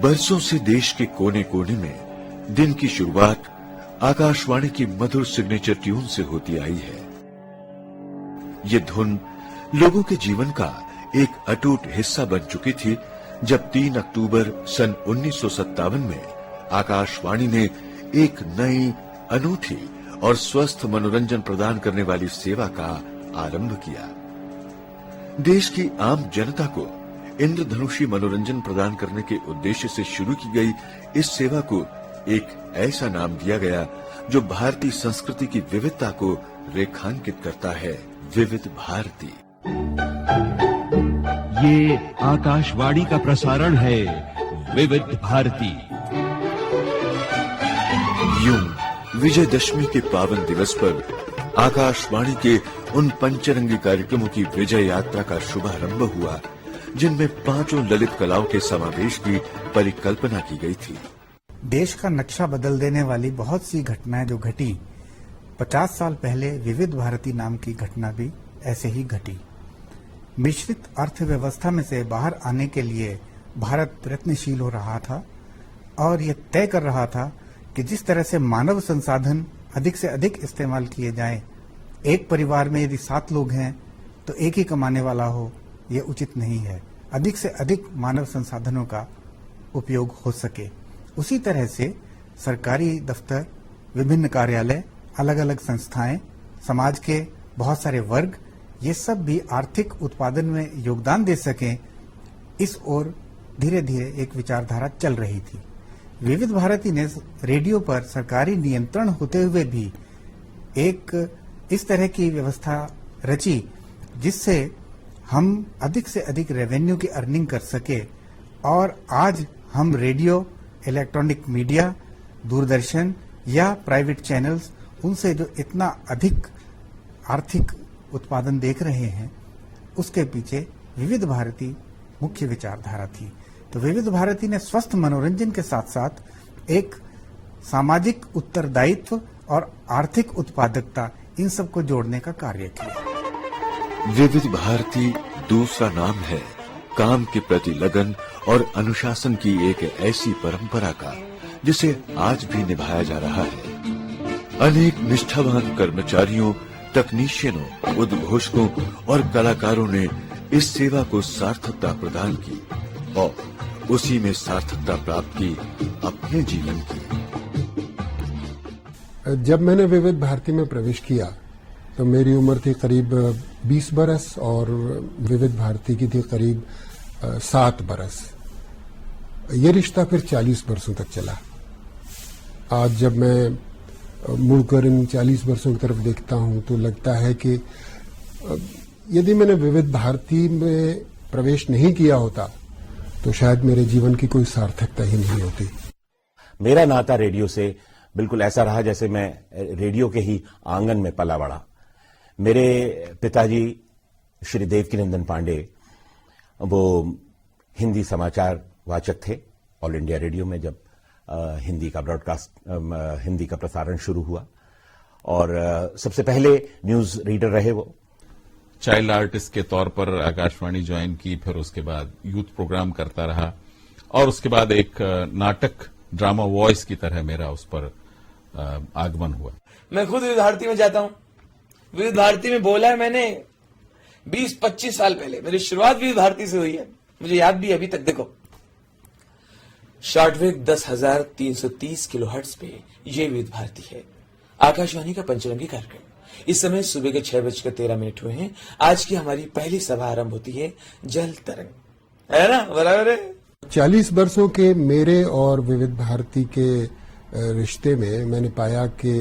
बरसों से देश के कोने कोने में दिन की शुरुआत आकाशवाणी की मधुर सिग्नेचर ट्यून से होती आई है। ये धुन लोगों के जीवन का एक अटूट हिस्सा बन चुकी थी जब 3 अक्टूबर सन 1957 में आकाशवाणी ने एक नई, अनूठी और स्वस्थ मनोरंजन प्रदान करने वाली सेवा का आरंभ किया। देश की आम जनता को इंद्रधनुषी मनोरंजन प्रदान करने के उद्देश्य से शुरू की गई इस सेवा को एक ऐसा नाम दिया गया जो भारतीय संस्कृति की विविधता को रेखांकित करता है, विविध भारती। ये आकाशवाणी का प्रसारण है, विविध भारती। यूं विजयदशमी के पावन दिवस पर आकाशवाणी के उन पंचरंगी कार्यक्रमों की विजय यात्रा का शुभारंभ हुआ जिनमें 5 ललित कलाओं के समावेश की परिकल्पना की गई थी। देश का नक्शा बदल देने वाली बहुत सी घटनाएं जो घटी, 50 साल पहले विविध भारती नाम की घटना भी ऐसे ही घटी। मिश्रित अर्थव्यवस्था में से बाहर आने के लिए भारत प्रयत्नशील हो रहा था और ये तय कर रहा था कि जिस तरह से मानव संसाधन अधिक से अधिक इस्तेमाल किए जाएं, एक परिवार में यदि 7 लोग हैं तो एक ही कमाने वाला हो, ये उचित नहीं है। अधिक से अधिक मानव संसाधनों का उपयोग हो सके। उसी तरह से सरकारी दफ्तर, विभिन्न कार्यालय, अलग अलग संस्थाएं, समाज के बहुत सारे वर्ग, ये सब भी आर्थिक उत्पादन में योगदान दे सकें, इस ओर धीरे धीरे एक विचारधारा चल रही थी। विविध भारती ने रेडियो पर सरकारी नियंत्रण होते हुए भी एक इस तरह की व्यवस्था रची जिससे हम अधिक से अधिक रेवेन्यू की अर्निंग कर सके और आज हम रेडियो, इलेक्ट्रॉनिक मीडिया, दूरदर्शन या प्राइवेट चैनल्स, उनसे जो इतना अधिक आर्थिक उत्पादन देख रहे हैं, उसके पीछे विविध भारती मुख्य विचारधारा थी। तो विविध भारती ने स्वस्थ मनोरंजन के साथ साथ एक सामाजिक उत्तरदायित्व और आर्थिक उत्पादकता, इन सबको जोड़ने का कार्य किया। विविध भारती दूसरा नाम है काम के प्रति लगन और अनुशासन की एक ऐसी परंपरा का जिसे आज भी निभाया जा रहा है। अनेक निष्ठावान कर्मचारियों, तकनीशियनों, उद्घोषकों और कलाकारों ने इस सेवा को सार्थकता प्रदान की और उसी में सार्थकता प्राप्त की अपने जीवन की। जब मैंने विविध भारती में प्रवेश किया तो मेरी उम्र थी करीब 20 बरस और विविध भारती की थी करीब 7 बरस। ये रिश्ता फिर 40 वर्षों तक चला। आज जब मैं मुड़कर इन 40 वर्षों की तरफ देखता हूं तो लगता है कि यदि मैंने विविध भारती में प्रवेश नहीं किया होता तो शायद मेरे जीवन की कोई सार्थकता ही नहीं होती। मेरा नाता रेडियो से बिल्कुल ऐसा रहा जैसे मैं रेडियो के ही आंगन में पला बड़ा। मेरे पिताजी श्री देवकीनंदन पांडे वो हिंदी समाचार वाचक थे ऑल इंडिया रेडियो में जब हिंदी का प्रसारण शुरू हुआ और सबसे पहले न्यूज रीडर रहे वो। चाइल्ड आर्टिस्ट के तौर पर आकाशवाणी ज्वाइन की, फिर उसके बाद यूथ प्रोग्राम करता रहा और उसके बाद एक नाटक ड्रामा वॉइस की तरह मेरा उस पर आगमन हुआ। मैं खुद विविध भारती में जाता हूं। विविध भारती में बोला है मैंने 20-25 साल पहले। मेरी शुरुआत विविध भारती से हुई है, मुझे याद भी अभी तक। देखो, शॉर्टवेव 10,330 किलोहर्ट्ज पे ये विविध भारती है, आकाशवाणी का पंचरंगी कार्यक्रम। इस समय सुबह के 6:13 हुए हैं। आज की हमारी पहली सभा आरंभ होती है जल तरंग, है ना? बराबर है। 40 वर्षों के मेरे और विविध भारती के रिश्ते में मैंने पाया कि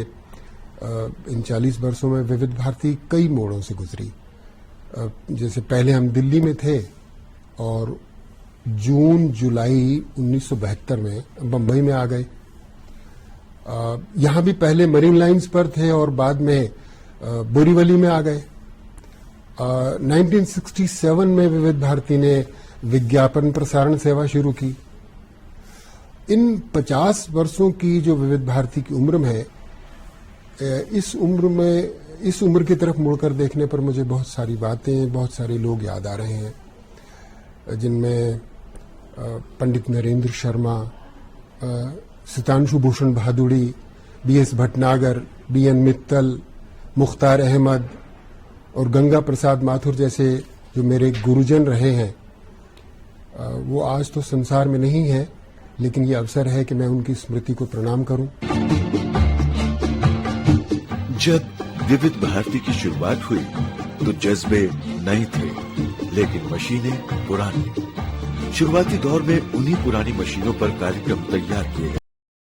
इन 40 वर्षों में विविध भारती कई मोड़ों से गुजरी। जैसे पहले हम दिल्ली में थे और जून जुलाई 1972 में बंबई में आ गए। यहां भी पहले मरीन लाइंस पर थे और बाद में बोरीवली में आ गए। 1967 में विविध भारती ने विज्ञापन प्रसारण सेवा शुरू की। इन 50 वर्षों की जो विविध भारती की उम्र में है, इस उम्र की तरफ मुड़कर देखने पर मुझे बहुत सारी बातें, बहुत सारे लोग याद आ रहे हैं, जिनमें पंडित नरेंद्र शर्मा, सितांशु भूषण भादुड़ी, बीएस भटनागर, बीएन मित्तल, मुख्तार अहमद और गंगा प्रसाद माथुर जैसे जो मेरे गुरुजन रहे हैं, वो आज तो संसार में नहीं है, लेकिन ये अवसर है कि मैं उनकी स्मृति को प्रणाम करूं। जब विविध भारती की शुरुआत हुई तो जज्बे नए थे, लेकिन मशीनें पुरानी। शुरुआती दौर में उन्हीं पुरानी मशीनों पर कार्यक्रम तैयार किए गए।